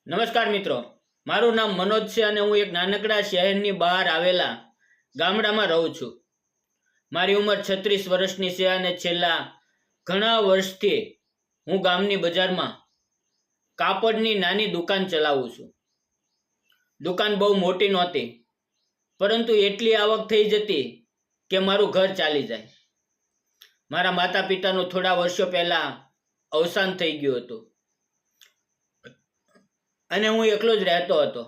નમસ્કાર મિત્રો, મારું નામ મનોજ છે અને હું એક નાનકડા શહેરની બહાર આવેલા ગામડામાં રહું છું. મારી ઉંમર 36 વર્ષની છે અને છેલ્લા ઘણા વર્ષથી હું ગામની બજારમાં કાપડની નાની દુકાન ચલાવું છું. દુકાન બહુ મોટી નહોતી, પરંતુ એટલી આવક થઈ જતી કે મારું ઘર ચાલી જાય. મારા માતા પિતાનું થોડા વર્ષો પહેલા અવસાન થઈ ગયું હતું અને હું એકલો જ રહેતો હતો.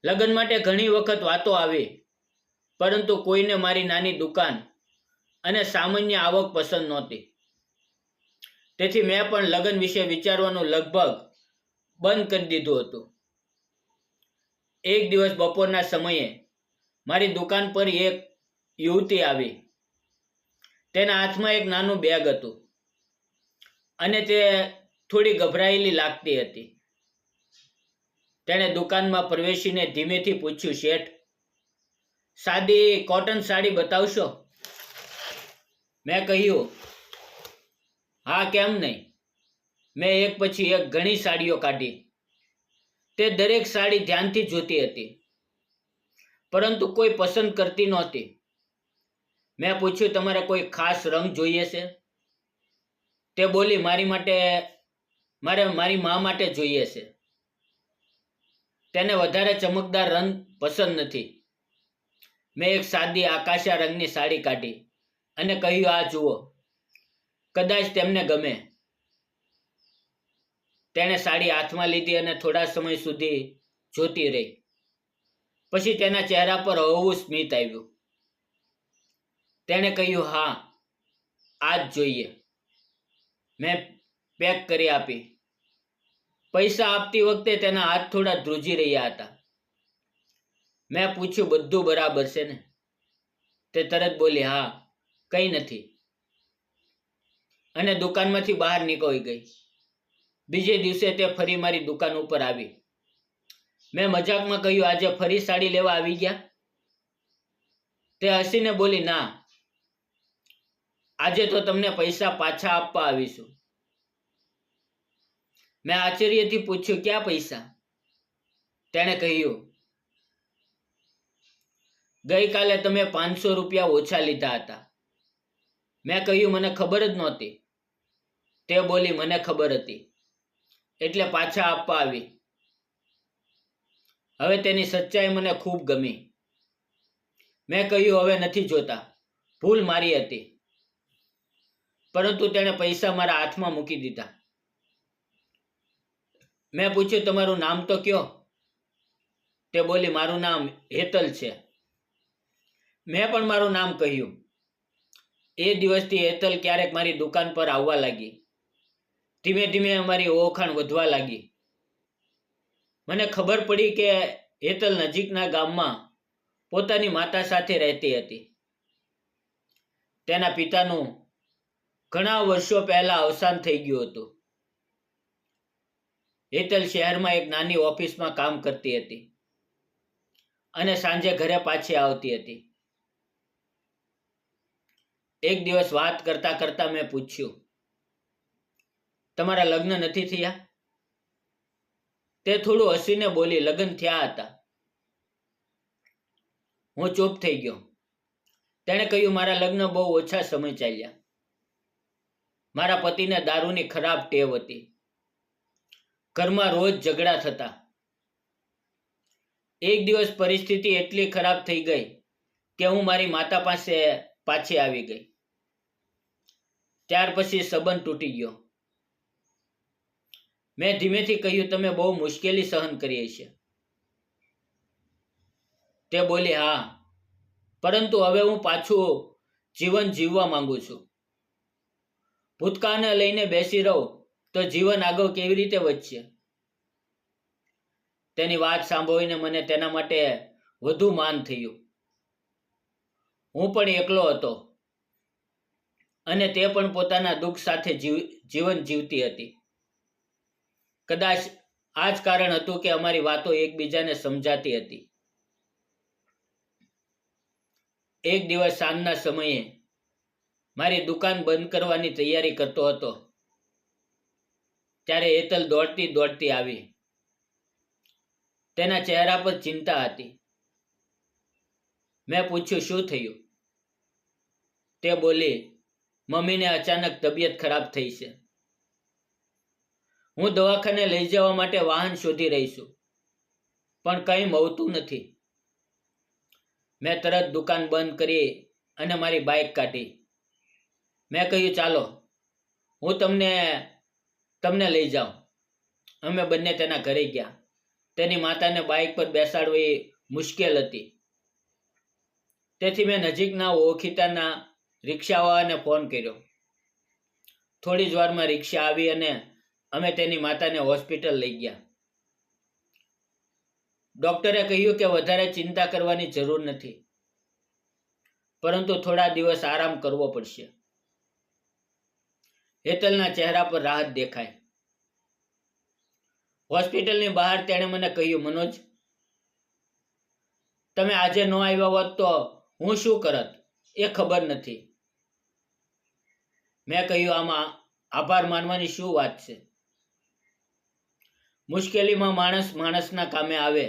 લગ્ન માટે ઘણી વખત વાતો આવી, પરંતુ કોઈને મારી નાની દુકાન અને સામાન્ય આવક પસંદ નહોતી. તેથી મેં પણ લગ્ન વિશે વિચારવાનું લગભગ બંધ કરી દીધું હતું. એક દિવસ બપોરના સમયે મારી દુકાન પર એક યુવતી આવી. તેના હાથમાં એક નાનું બેગ હતું અને તે થોડી ગભરાયેલી લાગતી હતી. તેણે દુકાનમાં પ્રવેશીને ધીમેથી પૂછ્યું, શેઠ, સાદી કોટન સાડી બતાવશો? મેં કહ્યું, હા, કેમ નહીં. મેં એક પછી એક ઘણી સાડીઓ કાઢી. તે દરેક સાડી ધ્યાનથી જોતી હતી, પરંતુ કોઈ પસંદ કરતી નહોતી. મેં પૂછ્યું, તમારે કોઈ ખાસ રંગ જોઈએ છે? તે બોલી, મારી મા માટે જોઈએ છે. તેને વધારે ચમકદાર રંગ પસંદ નથી. મેં એક સાદી આકાશા રંગની સાડી કાઢી અને કહ્યું, આ જુઓ, કદાચ તેમને ગમે. તેણે સાડી હાથમાં લીધી અને થોડા સમય સુધી જોતી રહી. પછી તેના ચહેરા પર હળવું સ્મિત આવ્યું. તેણે કહ્યું, હા, આ જ જોઈએ. મેં પેક કરી આપી. પૈસા આપતી વખતે તેના હાથ થોડા ધ્રુજી રહ્યા હતા. મેં પૂછ્યું, બધું બરાબર છે ને? તે તરત બોલી, હા, કંઈ નથી, અને દુકાનમાંથી બહાર નીકળી ગઈ. બીજે દિવસે તે ફરી મારી દુકાન ઉપર આવી. મેં મજાકમાં કહ્યું, આજે ફરી સાડી લેવા આવી ગયા? તે હસીને બોલી, ના, આજે તો તમને પૈસા પાછા આપવા આવીશું. મેં આશ્ચર્યથી પૂછ્યું, ક્યાં પૈસા? તેણે કહ્યું, ગઈકાલે તમે 500 રૂપિયા ઓછા લીધા હતા. મેં કહ્યું, મને ખબર જ નહોતી. તે બોલી, મને ખબર હતી, એટલે પાછા આપવા આવી. હવે તેની સચ્ચાઈ મને ખૂબ ગમી. મેં કહ્યું, હવે નથી જોતા, ભૂલ મારી હતી. પરંતુ તેણે પૈસા મારા હાથમાં મૂકી દીધા. મેં પૂછ્યું, તમારું નામ તો કયો? તે બોલી, મારું નામ હેતલ છે. મેં પણ મારું નામ કહ્યું. એ દિવસથી હેતલ ક્યારેક મારી દુકાન પર આવવા લાગી. ધીમે ધીમે અમારી ઓળખાણ વધવા લાગી. મને ખબર પડી કે હેતલ નજીકના ગામમાં પોતાની માતા સાથે રહેતી હતી. તેના પિતાનું ઘણા વર્ષો પહેલા અવસાન થઈ ગયું હતું. હેતલ શહેરમાં એક નાની ઓફિસમાં કામ કરતી હતી અને સાંજે ઘરે પાછી આવતી હતી. એક દિવસ વાત કરતા કરતા મેં પૂછ્યું, તમારા લગ્ન નથી થયા? તે થોડું હસીને બોલી, લગ્ન થયા હતા. હું ચૂપ થઈ ગયો. તેણે કહ્યું, મારા લગ્ન બહુ ઓછા સમય ચાલ્યા. મારા પતિને દારૂની ખરાબ ટેવ હતી. ઘરમાં રોજ ઝઘડા થતા. એક દિવસ પરિસ્થિતિ એટલી ખરાબ થઈ ગઈ કે હું મારી માતા પાસે પાછી આવી ગઈ. ત્યાર પછી સંબંધ તૂટી ગયો. મેં ધીમેથી કહ્યું, તમે બહુ મુશ્કેલી સહન કરી છે. તે બોલી, હા, પરંતુ હવે હું પાછું જીવન જીવવા માંગુ છું. ભૂતકાળને લઈને બેસી રહું તો જીવન આગળ કેવી રીતે વધશે? તેની વાત સાંભળીને મને તેના માટે વધુ માન થયું. હું પણ એકલો હતો અને તે પણ પોતાના દુઃખ સાથે જીવન જીવતી હતી. કદાચ આ જ કારણ હતું કે અમારી વાતો એકબીજાને સમજાતી હતી. એક દિવસ સાંજના સમયે મારી દુકાન બંધ કરવાની તૈયારી કરતો હતો ત્યારે હેતલ દોડતી દોડતી આવી તેના ચહેરા પર ચિંતા હતી. મેં પૂછ્યું, શું થયું? તે બોલી, મમ્મીને અચાનક તબિયત ખરાબ થઈ છે. હું દવાખાને લઈ જવા માટે વાહન શોધી રહી છું, પણ કંઈ મળતું નથી. મેં તરત દુકાન બંધ કરી અને મારી બાઇક કાઢી. મેં કહ્યું, ચાલો હું તમને લઈ જાઉં. અમે બંને તેના ઘરે ગયા. તેની માતાને બાઇક પર બેસાડવી મુશ્કેલ હતી, તેથી મેં નજીકના ઓળખીતાના રિક્ષાવાળાને ફોન કર્યો. થોડી જ વારમાં રિક્ષા આવી અને અમે તેની માતાને હોસ્પિટલ લઈ ગયા. ડૉક્ટરે કહ્યું કે વધારે ચિંતા કરવાની જરૂર નથી, પરંતુ થોડા દિવસ આરામ કરવો પડશે. હેતલના ચહેરા પર રાહત દેખાય. હોસ્પિટલની બહાર તેણે મને કહ્યું, મનોજ, તમે આજે ન આવ્યા હોત તો હું શું કરત એ ખબર નથી. મેં કહ્યું, આમાં આભાર માનવાની શું વાત છે? મુશ્કેલીમાં માણસ માણસના કામે આવે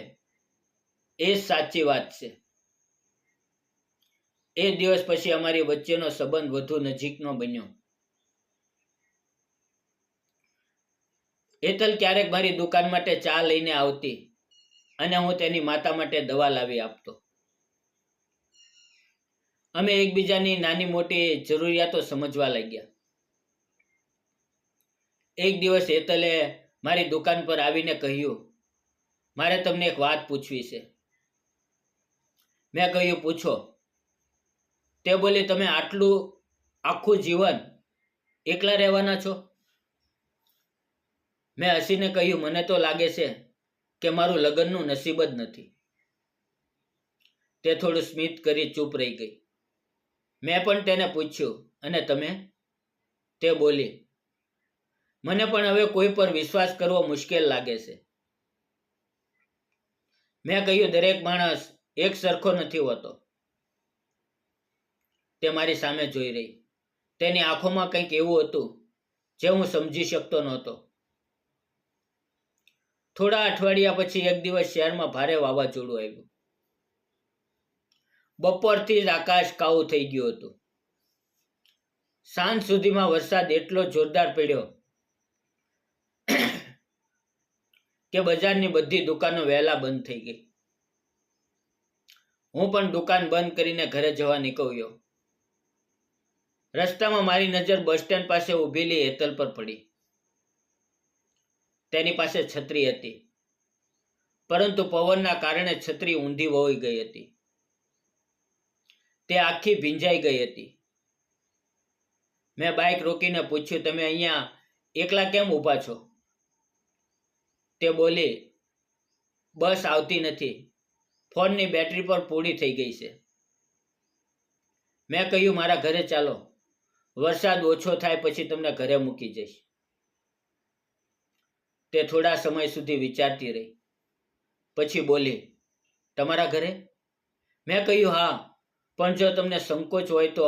એ જ સાચી વાત છે. એ દિવસ પછી અમારી વચ્ચેનો સંબંધ વધુ નજીકનો બન્યો. હેતલ ક્યારેક મારી દુકાન માટે ચા લઈને આવતી અને હું તેની માતા માટે દવા લાવી આપતો. અમે એકબીજાની નાની મોટી જરૂરિયાતો સમજવા લાગ્યા. એક દિવસ હેતલે મારી દુકાન પર આવીને કહ્યું, મારે તમને એક વાત પૂછવી છે. મેં કહ્યું, પૂછો. તે બોલી, તમે આખું જીવન એકલા રહેવાના છો? મેં હસીને કહ્યું, મને તો લાગે છે કે મારું લગ્નનું નસીબ જ નથી. તે થોડું સ્મિત કરી ચૂપ રહી ગઈ. મેં પણ તેને પૂછ્યું, અને તમે? તે બોલી, મને પણ હવે કોઈ પર વિશ્વાસ કરવો મુશ્કેલ લાગે છે. મેં કહ્યું, દરેક માણસ એક સરખો નથી હોતો. તે મારી સામે જોઈ રહી. તેની આંખોમાં કંઈક એવું હતું જે હું સમજી શકતો નહોતો. થોડા અઠવાડિયા પછી એક દિવસ શહેરમાં ભારે વાવાઝોડું આવ્યું. બપોરથી જ આકાશ કાળું થઈ ગયું હતું. સાંજ સુધીમાં વરસાદ એટલો જોરદાર પડ્યો કે બજારની બધી દુકાનો વહેલા બંધ થઈ ગઈ. હું પણ દુકાન બંધ કરીને ઘરે જવા નીકળ્યો. રસ્તામાં મારી નજર બસ સ્ટેન્ડ પાસે ઊભેલી હેતલ પર પડી. તેની પાસે છત્રી હતી, પરંતુ પવનના કારણે છત્રી ઊંધી વળી ગઈ હતી. તે આખી ભીંજાઈ ગઈ હતી. મેં બાઇક રોકીને પૂછ્યું, તમે અહીંયા એકલા કેમ ઊભા છો? તે બોલી, બસ આવતી નથી. ફોનની બેટરી પર પૂરી થઈ ગઈ છે. મેં કહ્યું, મારા ઘરે ચાલો. વરસાદ ઓછો થાય પછી તમને ઘરે મૂકી જઈશ. તે થોડા સમય સુધી વિચારતી રહી. પછી બોલી, તમારા ઘરે? મેં કહ્યું, હા, પણ જો તમને સંકોચ હોય તો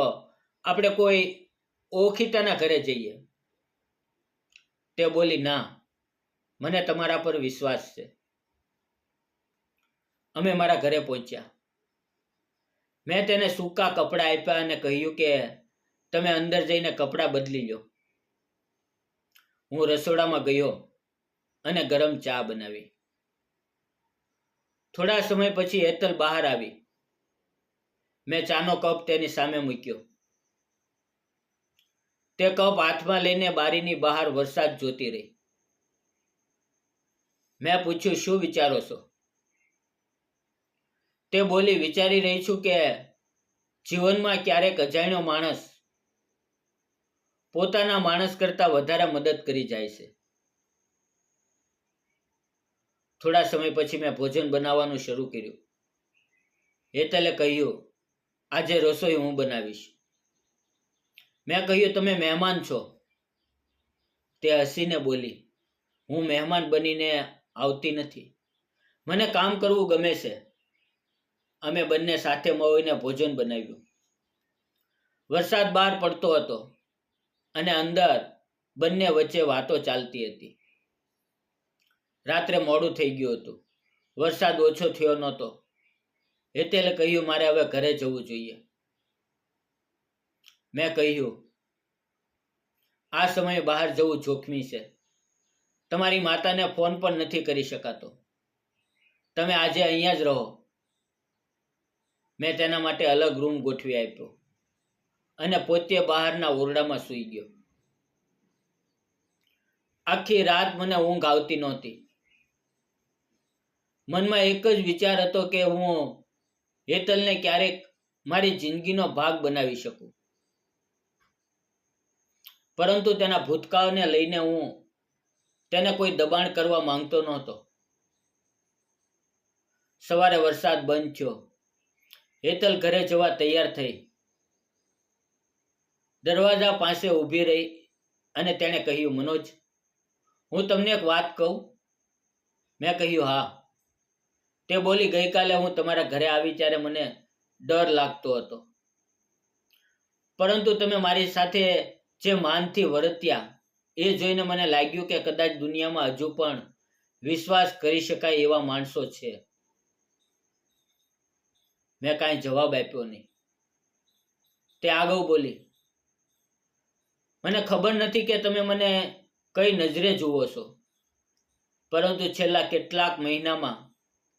આપણે કોઈ ઓળખીતાના ઘરે જઈએ. તે બોલી, ના, મને તમારા પર વિશ્વાસ છે. અમે મારા ઘરે પહોંચ્યા. મેં તેને સૂકા કપડાં આપ્યા અને કહ્યું કે તમે અંદર જઈને કપડાં બદલી લો. હું રસોડામાં ગયો અને ગરમ ચા બનાવી. થોડા સમય પછી હેતલ બહાર આવી. મેં ચાનો કપ તેની સામે મૂક્યો. તે કપ હાથમાં લઈને બારીની બહાર વરસાદ જોતી રહી. મેં પૂછ્યું, શું વિચારો છો? તે બોલી, વિચારી રહી છું કે જીવનમાં ક્યારેક અજાણ્યો માણસ પોતાના માણસ કરતાં વધારે મદદ કરી જાય છે. થોડા સમય પછી મેં ભોજન બનાવવાનું શરૂ કર્યું. હેતલે કહ્યું, આજે રસોઈ હું બનાવીશ. મેં કહ્યું, તમે મહેમાન છો. તે હસીને બોલી, હું મહેમાન બનીને આવતી નથી. મને કામ કરવું ગમે છે. અમે બંને સાથે મળીને ભોજન બનાવ્યું. વરસાદ બહાર પડતો હતો અને અંદર બંને વચ્ચે વાતો ચાલતી હતી. રાત્રે મોડું થઈ ગયું હતું. વરસાદ ઓછો થયો નહોતો. હેતલે કહ્યું, મારે હવે ઘરે જવું જોઈએ. મેં કહ્યું, આ સમયે બહાર જવું જોખમી છે. તમારી માતાને ફોન પણ નથી કરી શકાતો. તમે આજે અહીંયા જ રહો. મેં તેના માટે અલગ રૂમ ગોઠવી આપ્યો અને પોતે બહારના ઓરડામાં સૂઈ ગયો. આખી રાત મને ઊંઘ આવતી નહોતી. મનમાં એક જ વિચાર હતો કે હું હેતલને ક્યારેક મારી જિંદગીનો ભાગ બનાવી શકું. પરંતુ તેના ભૂતકાળને લઈને હું તેને કોઈ દબાણ કરવા માંગતો નહોતો. સવારે વરસાદ બંધ થયો. હેતલ ઘરે જવા તૈયાર થઈ. દરવાજા પાસે ઊભી રહી અને તેણે કહ્યું, મનોજ, હું તમને એક વાત કહું? મેં કહ્યું, હા. તે બોલી, ગઈકાલે હું તમારા ઘરે આવી ત્યારે મને ડર લાગતો હતો. પરંતુ તમે મારી સાથે જે માનથી વર્ત્યા એ જોઈને મને લાગ્યું કે કદાચ દુનિયામાં હજુ પણ વિશ્વાસ કરી શકાય એવા માણસો છે. મેં કાંઈ જવાબ આપ્યો નહીં. તે આગળ બોલી, મને ખબર નથી કે તમે મને કઈ નજરે જુઓ છો, પરંતુ છેલ્લા કેટલાક મહિનામાં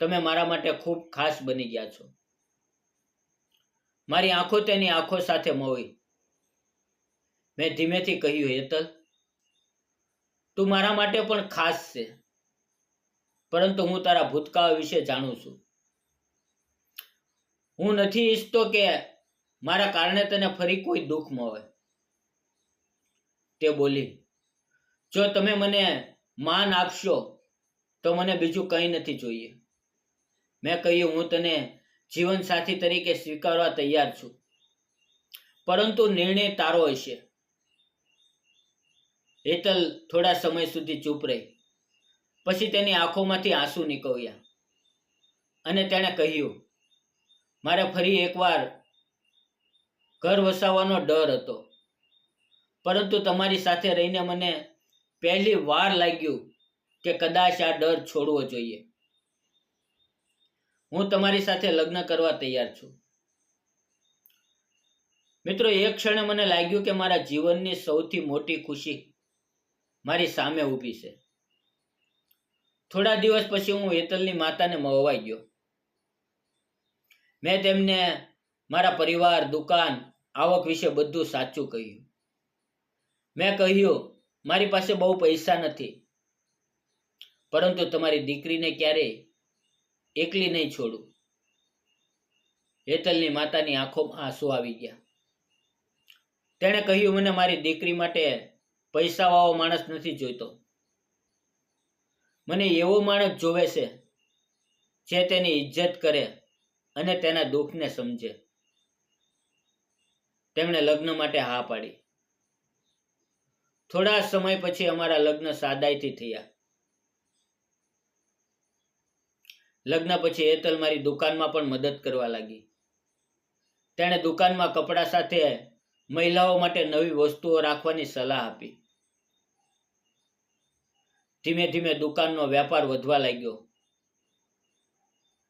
તમે મારા માટે ખૂબ ખાસ બની ગયા છો. મારી આંખો તેની આંખો સાથે મોવી. મેં ધીમેથી કહ્યું, હેતલ, તું મારા માટે પણ ખાસ છે, પરંતુ હું તારા ભૂતકાળ વિશે જાણું છું. હું નથી ઈચ્છતો કે મારા કારણે તને ફરી કોઈ દુઃખ મળે. તે બોલી, જો તમે મને માન આપશો તો મને બીજું કંઈ નથી જોઈએ. મેં કહ્યું, હું તને જીવનસાથી તરીકે સ્વીકારવા તૈયાર છું, પરંતુ નિર્ણય તારો હશે. હેતલ થોડા સમય સુધી ચૂપ રહી. પછી તેની આંખોમાંથી આંસુ નીકળ્યા અને તેણે કહ્યું, મારે ફરી એકવાર ઘર વસાવવાનો ડર હતો, પરંતુ તમારી સાથે રહીને મને પહેલી વાર લાગ્યું કે કદાચ આ ડર છોડવો જોઈએ. હું તમારી સાથે લગ્ન કરવા તૈયાર છું. મિત્રો, એક ક્ષણે મને લાગ્યું કે મારા જીવનની સૌથી મોટી ખુશી મારી સામે ઊભી છે. થોડા દિવસ પછી હું હેતલની માતાને મળવા ગયો. મેં તેમને મારા પરિવાર, દુકાન, આવક વિશે બધું સાચું કહ્યું. મેં કહ્યું, મારી પાસે બહુ પૈસા નથી, પરંતુ તમારી દીકરીને ક્યારેય એકલી નહીં છોડું. હેતલની માતાની આંખોમાં આંસુ આવી ગયા. તેણે કહ્યું, મને મારી દીકરી માટે પૈસાવાળો માણસ નથી જોઈતો. મને એવો માણસ જોવે છે જે તેની ઇજ્જત કરે અને તેના દુઃખને સમજે. તેમણે લગ્ન માટે હા પાડી. થોડા સમય પછી અમારા લગ્ન સાદાઈથી થયા. લગ્ન પછી હેતલ મારી દુકાનમાં પણ મદદ કરવા લાગી. તેણે દુકાનમાં કપડા સાથે મહિલાઓ માટે નવી વસ્તુઓ રાખવાની સલાહ આપી. ધીમે ધીમે દુકાનનો વેપાર વધવા લાગ્યો.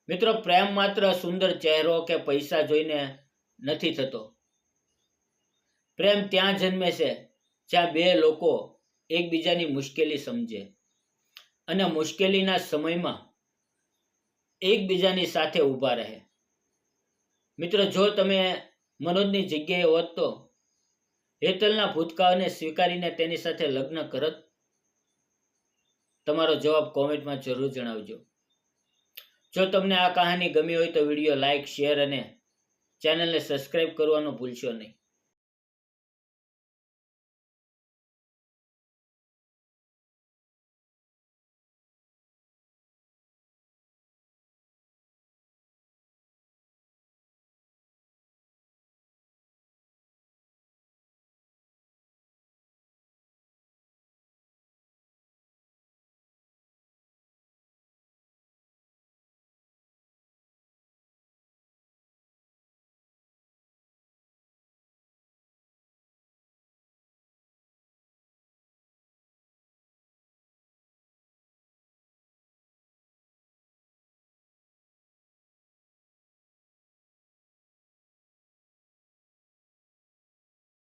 મિત્રો, પ્રેમ માત્ર સુંદર ચહેરો કે પૈસા જોઈને નથી થતો. પ્રેમ ત્યાં જન્મે છે જ્યાં બે લોકો એકબીજાની મુશ્કેલી સમજે અને મુશ્કેલીના સમયમાં એકબીજાની સાથે ઊભા રહે. મિત્રો, જો તમે મનોજની જગ્યાએ હોત તો હેતલના ભૂતકાળને સ્વીકારીને તેની સાથે લગ્ન કરત? તમારો જવાબ કોમેન્ટમાં જરૂર જણાવજો. જો તમને આ કહાની ગમી હોય તો વિડીયો લાઈક, શેર અને ચેનલને સબસ્ક્રાઇબ કરવાનું ભૂલશો નહીં.